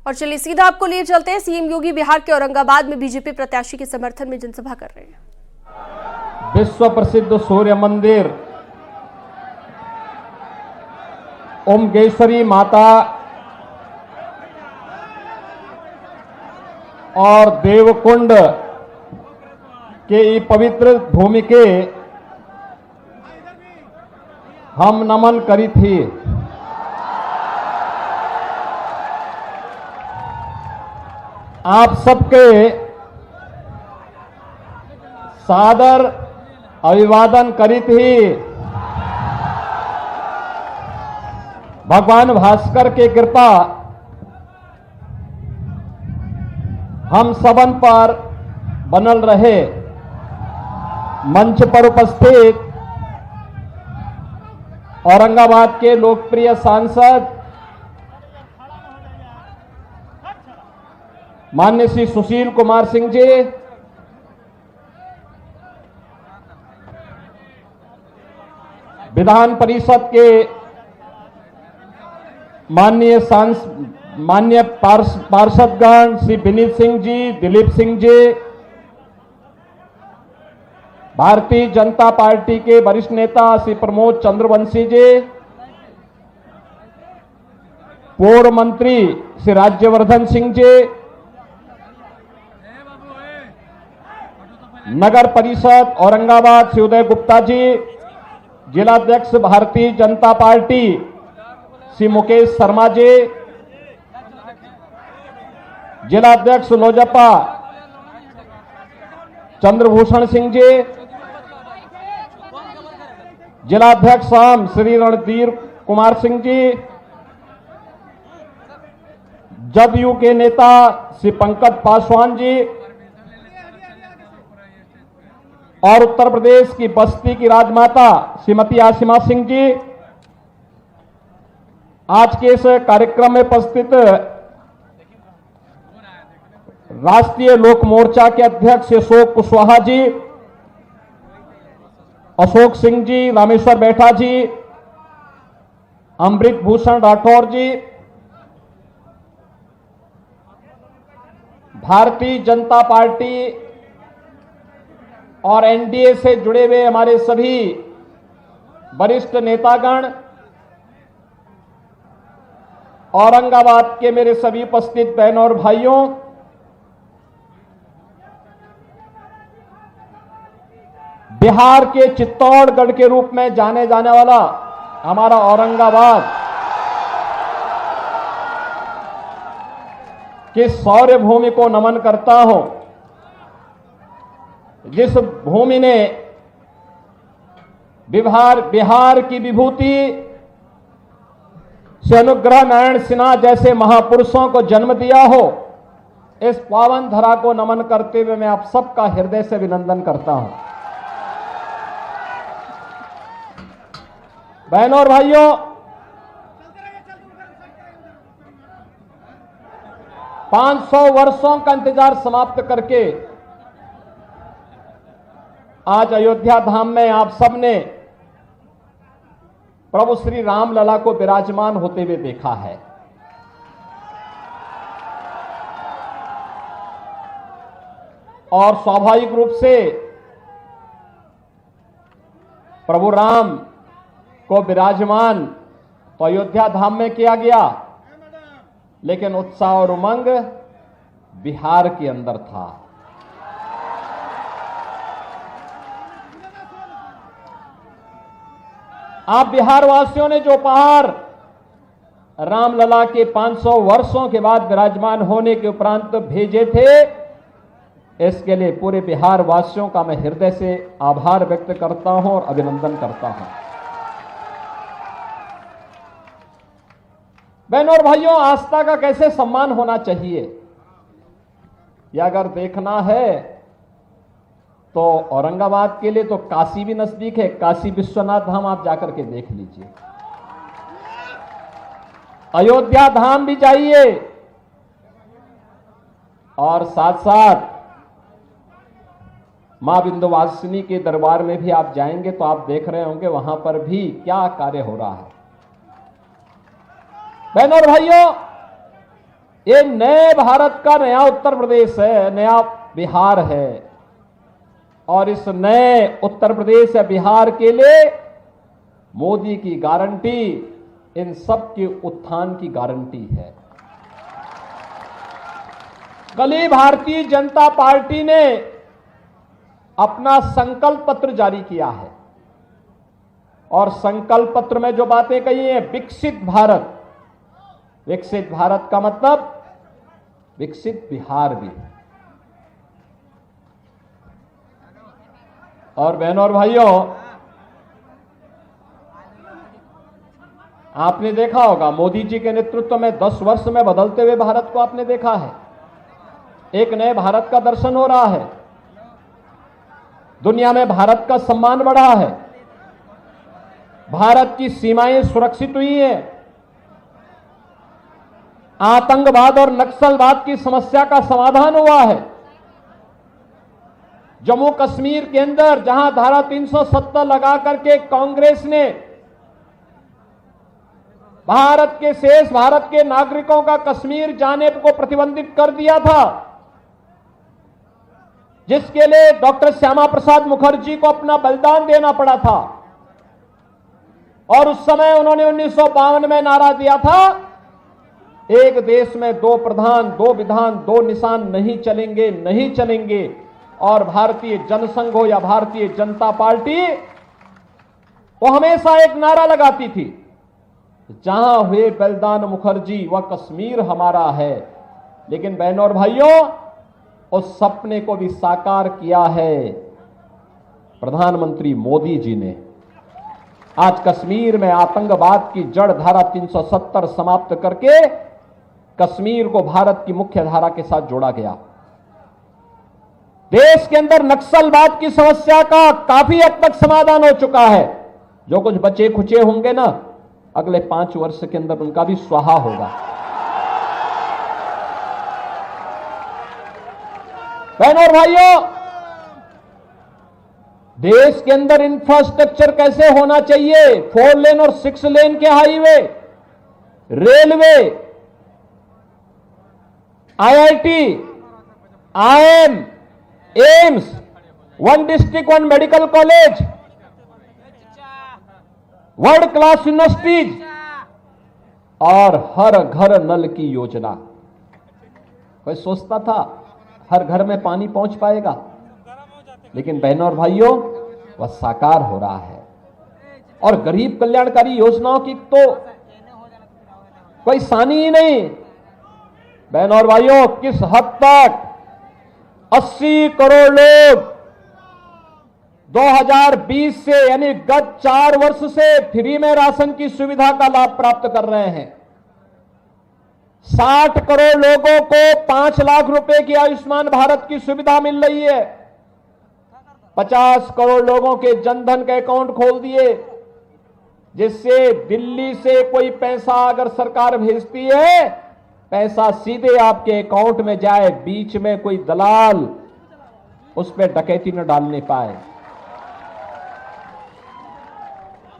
और चलिए सीधा आपको लिए चलते हैं। सीएम योगी बिहार के औरंगाबाद में बीजेपी प्रत्याशी के समर्थन में जनसभा कर रहे हैं। विश्व प्रसिद्ध सूर्य मंदिर ओमकेश्वरी माता और देवकुंड के ई पवित्र भूमि के हम नमन करी थी। आप सबके सादर अभिवादन करी थी। भगवान भास्कर के कृपा हम सबन पर बनल रहे। मंच पर उपस्थित औरंगाबाद के लोकप्रिय सांसद माननीय श्री सुशील कुमार सिंह जी, विधान परिषद के माननीय पार्षदगण श्री विनीत सिंह जी, दिलीप सिंह जी, भारतीय जनता पार्टी के वरिष्ठ नेता श्री प्रमोद चंद्रवंशी जी, पूर्व मंत्री श्री राज्यवर्धन सिंह जी, नगर परिषद औरंगाबाद श्री उदय गुप्ता जी, जिलाध्यक्ष भारतीय जनता पार्टी श्री मुकेश शर्मा जी, जिलाध्यक्ष लोजपा चंद्रभूषण सिंह जी, जिलाध्यक्ष शाम श्री रणधीर कुमार सिंह जी, जदयू के नेता श्री पंकज पासवान जी और उत्तर प्रदेश की बस्ती की राजमाता श्रीमती आसिमा सिंह जी, आज के इस कार्यक्रम में उपस्थित राष्ट्रीय लोक मोर्चा के अध्यक्ष अशोक कुशवाहा जी, अशोक सिंह जी, रामेश्वर बैठा जी, अमृत भूषण राठौर जी, भारतीय जनता पार्टी और एनडीए से जुड़े हुए हमारे सभी वरिष्ठ नेतागण, औरंगाबाद के मेरे सभी उपस्थित बहनों और भाइयों, बिहार के चित्तौड़गढ़ के रूप में जाने जाने वाला हमारा औरंगाबाद की शौर्य भूमि को नमन करता हूं, जिस भूमि ने बिहार की विभूति श्री अनुग्रह नारायण सिन्हा जैसे महापुरुषों को जन्म दिया हो, इस पावन धरा को नमन करते हुए मैं आप सबका हृदय से अभिनंदन करता हूं। बहनों और भाइयों, पांच 500 वर्षों का इंतजार समाप्त करके आज अयोध्या धाम में आप सबने प्रभु श्री राम लला को विराजमान होते हुए देखा है। और स्वाभाविक रूप से प्रभु राम को विराजमान तो अयोध्या धाम में किया गया, लेकिन उत्साह और उमंग बिहार के अंदर था। आप बिहार वासियों ने जो उपहार रामलला के 500 वर्षों के बाद विराजमान होने के उपरांत भेजे थे, इसके लिए पूरे बिहार वासियों का मैं हृदय से आभार व्यक्त करता हूं और अभिनंदन करता हूं। बहनों और भाइयों, आस्था का कैसे सम्मान होना चाहिए, यह अगर देखना है तो औरंगाबाद के लिए तो काशी भी नजदीक है। काशी विश्वनाथ धाम आप जाकर के देख लीजिए, अयोध्या धाम भी जाइए और साथ साथ मां विंध्यवासिनी के दरबार में भी आप जाएंगे तो आप देख रहे होंगे वहां पर भी क्या कार्य हो रहा है। बहनों और भाइयों, ये नए भारत का नया उत्तर प्रदेश है, नया बिहार है। और इस नए उत्तर प्रदेश या बिहार के लिए मोदी की गारंटी इन सब के उत्थान की गारंटी है। कल ही भारतीय जनता पार्टी ने अपना संकल्प पत्र जारी किया है और संकल्प पत्र में जो बातें कही हैं, विकसित भारत। विकसित भारत का मतलब विकसित बिहार भी। और बहनों और भाइयों, आपने देखा होगा मोदी जी के नेतृत्व में 10 वर्ष में बदलते हुए भारत को आपने देखा है। एक नए भारत का दर्शन हो रहा है। दुनिया में भारत का सम्मान बढ़ा है। भारत की सीमाएं सुरक्षित हुई हैं। आतंकवाद और नक्सलवाद की समस्या का समाधान हुआ है। जम्मू कश्मीर के अंदर जहां धारा 370 लगा करके कांग्रेस ने भारत के शेष भारत के नागरिकों का कश्मीर जाने को प्रतिबंधित कर दिया था, जिसके लिए डॉक्टर श्यामा प्रसाद मुखर्जी को अपना बलिदान देना पड़ा था। और उस समय उन्होंने 1952 में नारा दिया था, एक देश में 2 प्रधान 2 विधान 2 निशान नहीं चलेंगे, नहीं चलेंगे। और भारतीय जनसंघ हो या भारतीय जनता पार्टी, वो हमेशा एक नारा लगाती थी, जहां हुए बलिदान मुखर्जी वह कश्मीर हमारा है। लेकिन बहनों और भाइयों, उस सपने को भी साकार किया है प्रधानमंत्री मोदी जी ने। आज कश्मीर में आतंकवाद की जड़ धारा 370 समाप्त करके कश्मीर को भारत की मुख्य धारा के साथ जोड़ा गया। देश के अंदर नक्सलवाद की समस्या का काफी हद तक समाधान हो चुका है। जो कुछ बचे खुचे होंगे ना, अगले 5 वर्ष के अंदर उनका भी स्वाहा होगा। बहनों और भाइयों, देश के अंदर इंफ्रास्ट्रक्चर कैसे होना चाहिए, 4 लेन और 6 लेन के highway, railway, IIT, IIM, AIIMS, 1 district 1 medical college, world class universities और हर घर नल की योजना। कोई सोचता था हर घर में पानी पहुंच पाएगा, लेकिन बहनों और भाइयों, वह साकार हो रहा है। और गरीब कल्याणकारी योजनाओं की तो कोई सानी ही नहीं। बहनों और भाइयों, किस हद तक 80 करोड़ लोग 2020 से यानी गत 4 वर्ष से फ्री में राशन की सुविधा का लाभ प्राप्त कर रहे हैं। 60 करोड़ लोगों को 5 लाख रुपए की आयुष्मान भारत की सुविधा मिल रही है। 50 करोड़ लोगों के जनधन के अकाउंट खोल दिए, जिससे दिल्ली से कोई पैसा अगर सरकार भेजती है, पैसा सीधे आपके अकाउंट में जाए, बीच में कोई दलाल उस पर डकैती न डालने पाए।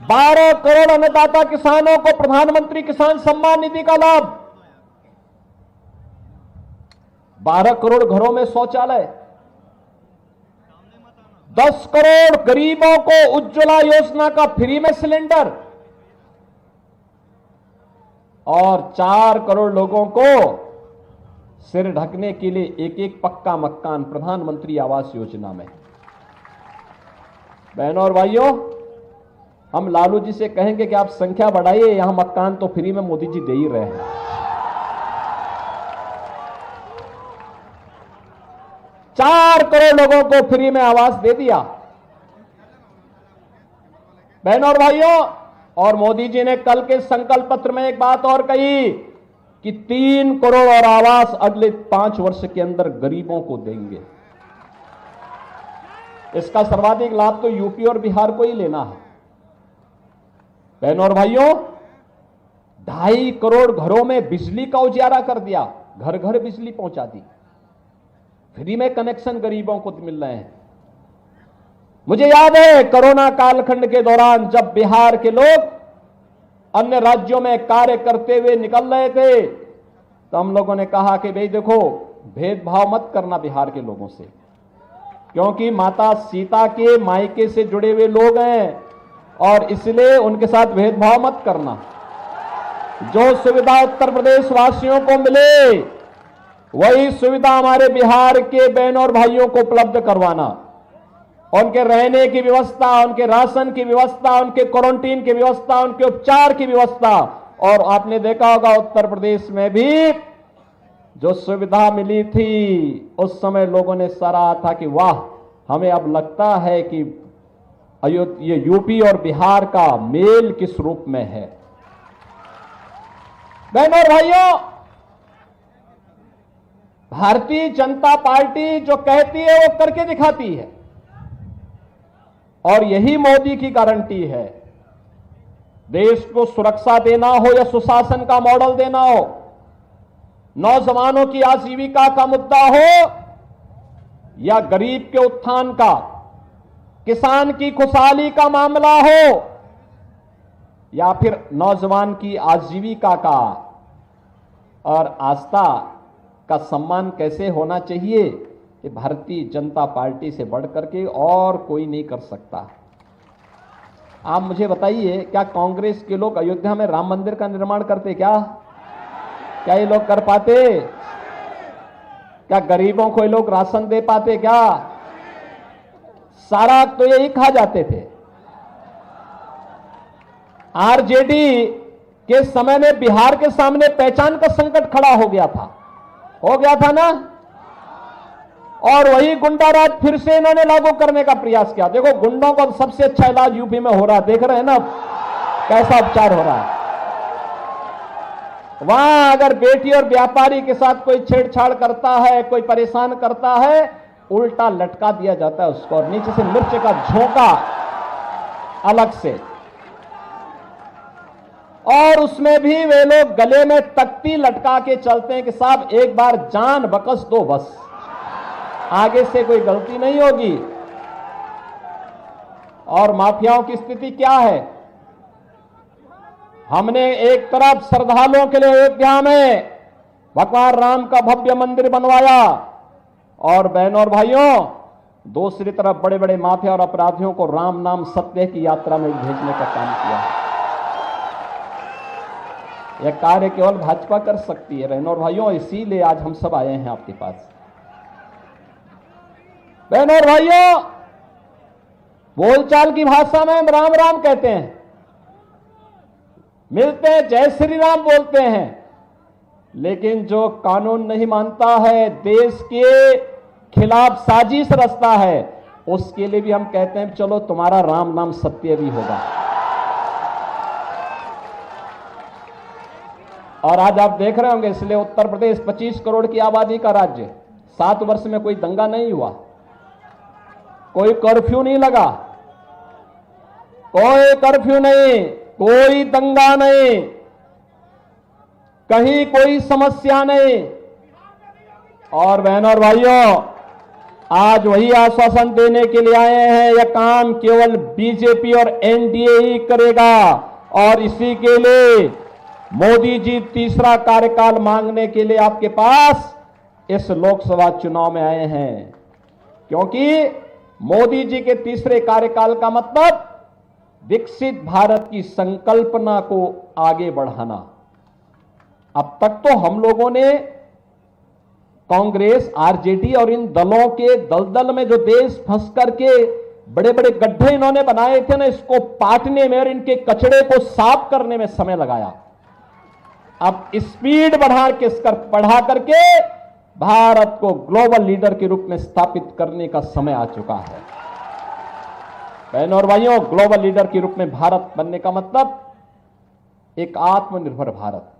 12 करोड़ अन्नदाता किसानों को प्रधानमंत्री किसान सम्मान निधि का लाभ। 12 करोड़ घरों में शौचालय। 10 करोड़ गरीबों को उज्ज्वला योजना का फ्री में सिलेंडर और 4 करोड़ लोगों को सिर ढकने के लिए एक पक्का मकान प्रधानमंत्री आवास योजना में। बहनों और भाइयों, हम लालू जी से कहेंगे कि आप संख्या बढ़ाइए, यहां मकान तो फ्री में मोदी जी दे ही रहे हैं। 4 करोड़ लोगों को फ्री में आवास दे दिया। बहनों और भाइयों, और मोदी जी ने कल के संकल्प पत्र में एक बात और कही कि 3 करोड़ और आवास अगले 5 वर्ष के अंदर गरीबों को देंगे। इसका सर्वाधिक लाभ तो यूपी और बिहार को ही लेना है। बहनों और भाइयों, 2.5 करोड़ घरों में बिजली का उजियारा कर दिया, घर घर बिजली पहुंचा दी, फ्री में कनेक्शन गरीबों को मिल रहे हैं। मुझे याद है कोरोना कालखंड के दौरान जब बिहार के लोग अन्य राज्यों में कार्य करते हुए निकल रहे थे, तो हम लोगों ने कहा कि भाई देखो, भेदभाव मत करना बिहार के लोगों से, क्योंकि माता सीता के मायके से जुड़े हुए लोग हैं और इसलिए उनके साथ भेदभाव मत करना। जो सुविधा उत्तर प्रदेश वासियों को मिले वही सुविधा हमारे बिहार के बहनों और भाइयों को उपलब्ध करवाना। उनके रहने की व्यवस्था, उनके राशन की व्यवस्था, उनके क्वारंटीन की व्यवस्था, उनके उपचार की व्यवस्था। और आपने देखा होगा उत्तर प्रदेश में भी जो सुविधा मिली थी उस समय लोगों ने सराहा था कि वाह, हमें अब लगता है कि ये यूपी और बिहार का मेल किस रूप में है। बहनों और भाइयों, भारतीय जनता पार्टी जो कहती है वो करके दिखाती है और यही मोदी की गारंटी है। देश को सुरक्षा देना हो या सुशासन का मॉडल देना हो, नौजवानों की आजीविका का मुद्दा हो या गरीब के उत्थान का, किसान की खुशहाली का मामला हो या फिर नौजवान की आजीविका का और आस्था का सम्मान कैसे होना चाहिए, ये भारतीय जनता पार्टी से बढ़कर के और कोई नहीं कर सकता। आप मुझे बताइए, क्या कांग्रेस के लोग अयोध्या में राम मंदिर का निर्माण करते? क्या ये लोग कर पाते? क्या गरीबों को ये लोग राशन दे पाते? क्या सारा तो यही खा जाते थे। आरजेडी के समय में बिहार के सामने पहचान का संकट खड़ा हो गया था ना, और वही गुंडा राज फिर से इन्होंने लागू करने का प्रयास किया। देखो, गुंडों का सबसे अच्छा इलाज यूपी में हो रहा है, देख रहे हैं ना कैसा उपचार हो रहा है। वहां अगर बेटी और व्यापारी के साथ कोई छेड़छाड़ करता है, कोई परेशान करता है, उल्टा लटका दिया जाता है उसको और नीचे से मिर्च का झोंका अलग से, और उसमें भी वे लोग गले में तख्ती लटका के चलते हैं कि साहब एक बार जान बकस दो, बस आगे से कोई गलती नहीं होगी। और माफियाओं की स्थिति क्या है? हमने एक तरफ श्रद्धालुओं के लिए अयोध्या में भगवान राम का भव्य मंदिर बनवाया और बहनों और भाइयों, दूसरी तरफ बड़े बड़े माफिया और अपराधियों को राम नाम सत्य की यात्रा में भेजने का काम किया। यह कार्य केवल भाजपा कर सकती है बहनों और भाइयों, इसीलिए आज हम सब आए हैं आपके पास। बहनों और भाइयों, बोलचाल की भाषा में हम राम राम कहते हैं, मिलते हैं जय श्री राम बोलते हैं, लेकिन जो कानून नहीं मानता है, देश के खिलाफ साजिश रचता है, उसके लिए भी हम कहते हैं चलो तुम्हारा राम नाम सत्य भी होगा। और आज आप देख रहे होंगे, इसलिए उत्तर प्रदेश 25 करोड़ की आबादी का राज्य, 7 वर्ष में कोई दंगा नहीं हुआ, कोई कर्फ्यू नहीं लगा, कोई कर्फ्यू नहीं, कोई दंगा नहीं, कहीं कोई समस्या नहीं। और बहनों और भाइयों, आज वही आश्वासन देने के लिए आए हैं, यह काम केवल बीजेपी और एनडीए ही करेगा और इसी के लिए मोदी जी तीसरा कार्यकाल मांगने के लिए आपके पास इस लोकसभा चुनाव में आए हैं, क्योंकि मोदी जी के तीसरे कार्यकाल का मतलब विकसित भारत की संकल्पना को आगे बढ़ाना। अब तक तो हम लोगों ने कांग्रेस, आरजेडी और इन दलों के दलदल में जो देश फंस करके बड़े बड़े गड्ढे इन्होंने बनाए थे ना, इसको पाटने में और इनके कचड़े को साफ करने में समय लगाया। अब स्पीड बढ़ा करके भारत को ग्लोबल लीडर के रूप में स्थापित करने का समय आ चुका है। बहनों और भाइयों, ग्लोबल लीडर के रूप में भारत बनने का मतलब एक आत्मनिर्भर भारत,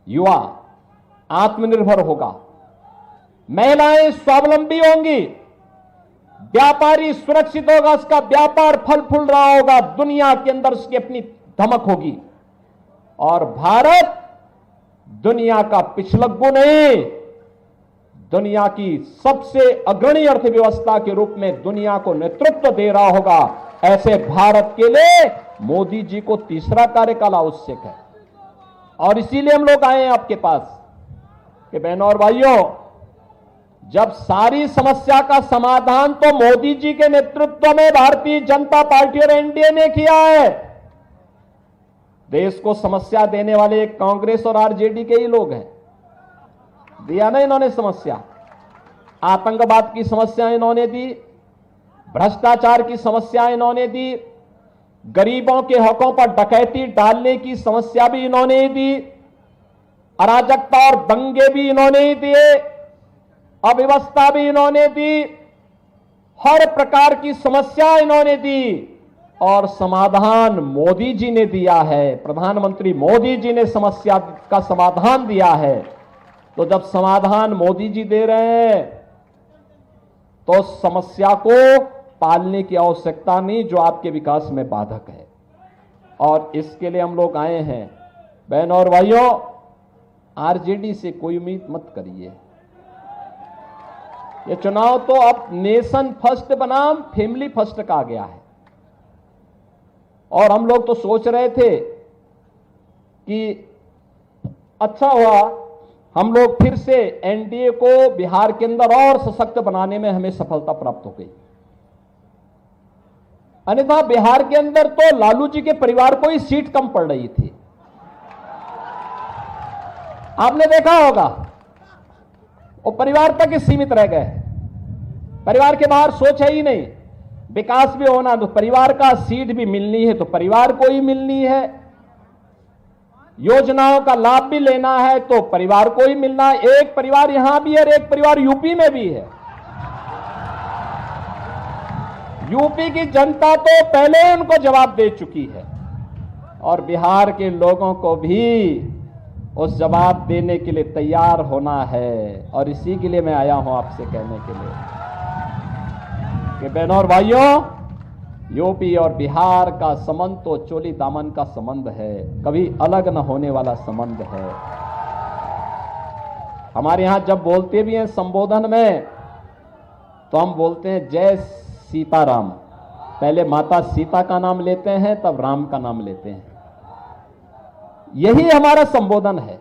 युवा आत्मनिर्भर होगा, महिलाएं स्वावलंबी होंगी, व्यापारी सुरक्षित होगा, उसका व्यापार फल फूल रहा होगा, दुनिया के अंदर उसकी अपनी धमक होगी, और भारत दुनिया का पिछलग्गू नहीं, दुनिया की सबसे अग्रणी अर्थव्यवस्था के रूप में दुनिया को नेतृत्व दे रहा होगा। ऐसे भारत के लिए मोदी जी को तीसरा कार्यकाल आवश्यक है और इसीलिए हम लोग आए हैं आपके पास। कि बहनों और भाइयों, जब सारी समस्या का समाधान तो मोदी जी के नेतृत्व में भारतीय जनता पार्टी और एनडीए ने किया है, देश को समस्या देने वाले कांग्रेस और आरजेडी के ही लोग हैं। दिया ना इन्होंने समस्या, आतंकवाद की समस्या इन्होंने दी, भ्रष्टाचार की समस्या इन्होंने दी, गरीबों के हकों पर डकैती डालने की समस्या भी इन्होंने ही दी, अराजकता और दंगे भी इन्होंने ही दिए, अव्यवस्था भी इन्होंने दी, हर प्रकार की समस्या इन्होंने दी और समाधान मोदी जी ने दिया है। प्रधानमंत्री मोदी जी ने समस्या का समाधान दिया है। तो जब समाधान मोदी जी दे रहे हैं तो समस्या को पालने की आवश्यकता नहीं जो आपके विकास में बाधक है, और इसके लिए हम लोग आए हैं। बहनों और भाइयों, आरजेडी से कोई उम्मीद मत करिए। ये चुनाव तो अब नेशन फर्स्ट बनाम फैमिली फर्स्ट का आ गया है, और हम लोग तो सोच रहे थे कि अच्छा हुआ हम लोग फिर से एनडीए को बिहार के अंदर और सशक्त बनाने में हमें सफलता प्राप्त हो गई। अन्यथा बिहार के अंदर तो लालू जी के परिवार को ही सीट कम पड़ रही थी, आपने देखा होगा। वो परिवार तक ही सीमित रह गए, परिवार के बाहर सोच है ही नहीं। विकास भी होना तो परिवार का, सीट भी मिलनी है तो परिवार को ही मिलनी है, योजनाओं का लाभ भी लेना है तो परिवार को ही मिलना है। एक परिवार यहां भी है और एक परिवार यूपी में भी है। यूपी की जनता तो पहले उनको जवाब दे चुकी है और बिहार के लोगों को भी उस जवाब देने के लिए तैयार होना है। और इसी के लिए मैं आया हूं आपसे कहने के लिए कि बहनों और भाइयों, यूपी और बिहार का संबंध तो चोली दामन का संबंध है, कभी अलग न होने वाला संबंध है। हमारे यहां जब बोलते भी हैं संबोधन में तो हम बोलते हैं जय सीताराम। पहले माता सीता का नाम लेते हैं, तब राम का नाम लेते हैं। यही हमारा संबोधन है।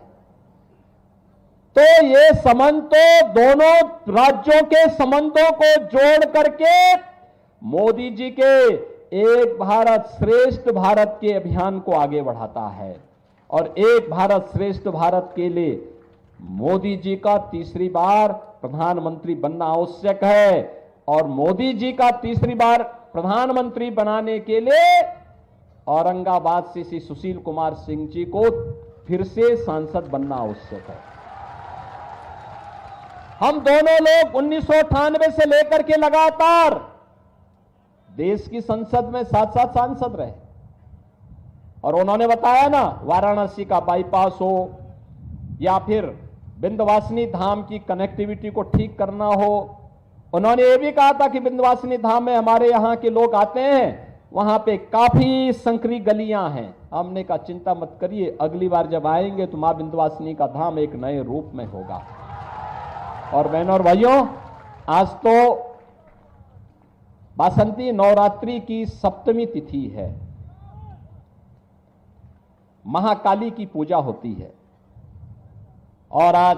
तो ये संबंध तो दोनों राज्यों के संबंधों को जोड़ करके मोदी जी के एक भारत श्रेष्ठ भारत के अभियान को आगे बढ़ाता है। और एक भारत श्रेष्ठ भारत के लिए मोदी जी का तीसरी बार प्रधानमंत्री बनना आवश्यक है। और मोदी जी का तीसरी बार प्रधानमंत्री बनाने के लिए औरंगाबाद से श्री सुशील कुमार सिंह जी को फिर से सांसद बनना आवश्यक है। हम दोनों लोग 1998 से लेकर के लगातार देश की संसद में साथ साथ सांसद रहे, और उन्होंने बताया ना, वाराणसी का बाईपास हो या फिर विंध्यवासिनी धाम की कनेक्टिविटी को ठीक करना हो। उन्होंने ये भी कहा था कि विंध्यवासिनी धाम में हमारे यहां के लोग आते हैं, वहां पे काफी संकरी गलियां हैं। हमने कहा चिंता मत करिए, अगली बार जब आएंगे तो मां विंध्यवासिनी का धाम एक नए रूप में होगा। और बहनों और भाइयों, आज तो बासंती नवरात्रि की सप्तमी तिथि है, महाकाली की पूजा होती है, और आज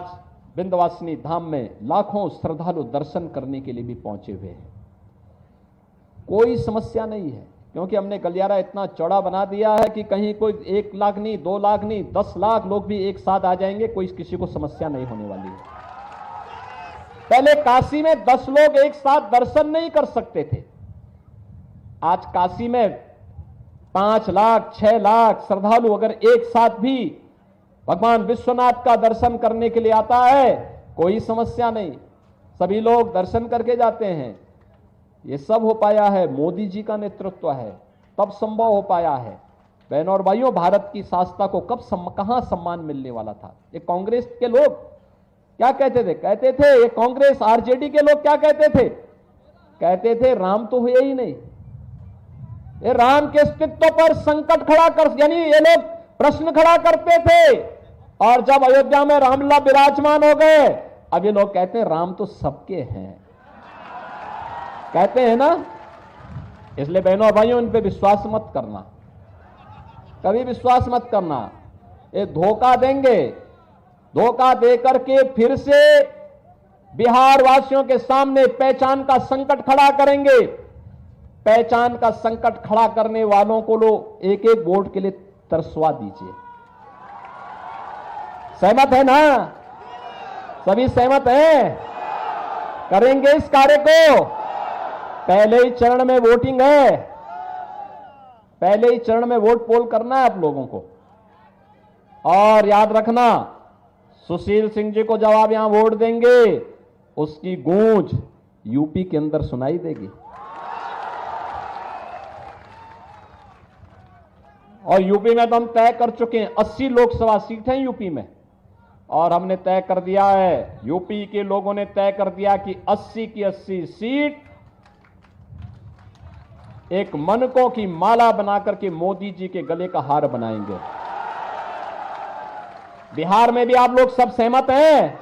विंध्यवासिनी धाम में लाखों श्रद्धालु दर्शन करने के लिए भी पहुंचे हुए हैं। कोई समस्या नहीं है, क्योंकि हमने गलियारा इतना चौड़ा बना दिया है कि कहीं कोई 1 लाख नहीं, 2 लाख नहीं, 10 लाख लोग भी एक साथ आ जाएंगे, कोई किसी को समस्या नहीं होने वाली है। पहले काशी में 10 लोग एक साथ दर्शन नहीं कर सकते थे, आज काशी में 5 लाख 6 लाख श्रद्धालु अगर एक साथ भी भगवान विश्वनाथ का दर्शन करने के लिए आता है, कोई समस्या नहीं, सभी लोग दर्शन करके जाते हैं। ये सब हो पाया है, मोदी जी का नेतृत्व है, तब संभव हो पाया है। बहनों और भाइयों, भारत की शासकता को कहां सम्मान मिलने वाला था। ये कांग्रेस के लोग क्या कहते थे? कहते थे, ये कांग्रेस आरजेडी के लोग क्या कहते थे? कहते थे राम तो हुए ही नहीं। ये राम के अस्तित्व पर संकट खड़ा कर, यानी ये लोग प्रश्न खड़ा करते थे, और जब अयोध्या में रामलला विराजमान हो गए, अब ये लोग कहते हैं राम तो सबके हैं, कहते हैं ना। इसलिए बहनों और भाइयों, इन पे विश्वास मत करना, कभी विश्वास मत करना। ये धोखा देंगे, धोखा देकर के फिर से बिहार वासियों के सामने पहचान का संकट खड़ा करेंगे। पहचान का संकट खड़ा करने वालों को लोग एक एक वोट के लिए तरसवा दीजिए। सहमत है ना? सभी सहमत हैं? करेंगे इस कार्य को। पहले ही चरण में वोटिंग है, पहले ही चरण में वोट पोल करना है आप लोगों को। और याद रखना, सुशील सिंह जी को जब आप यहां वोट देंगे, उसकी गूंज यूपी के अंदर सुनाई देगी। और यूपी में तो हम तय कर चुके हैं, 80 लोकसभा सीट हैं यूपी में। और हमने तय कर दिया है, यूपी के लोगों ने तय कर दिया कि 80 की 80 सीट एक मनकों की माला बनाकर के मोदी जी के गले का हार बनाएंगे। बिहार में भी आप लोग सब सहमत हैं?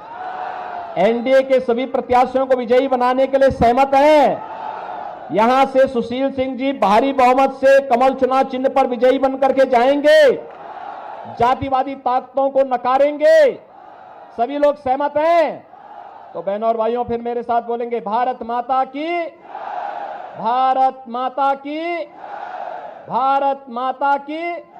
एनडीए के सभी प्रत्याशियों को विजयी बनाने के लिए सहमत हैं? यहां से सुशील सिंह जी भारी बहुमत से कमल चुनाव चिन्ह पर विजयी बनकर के जाएंगे, जातिवादी ताकतों को नकारेंगे। सभी लोग सहमत हैं? तो बहनों और भाइयों, फिर मेरे साथ बोलेंगे, भारत माता की, भारत माता की, भारत माता की।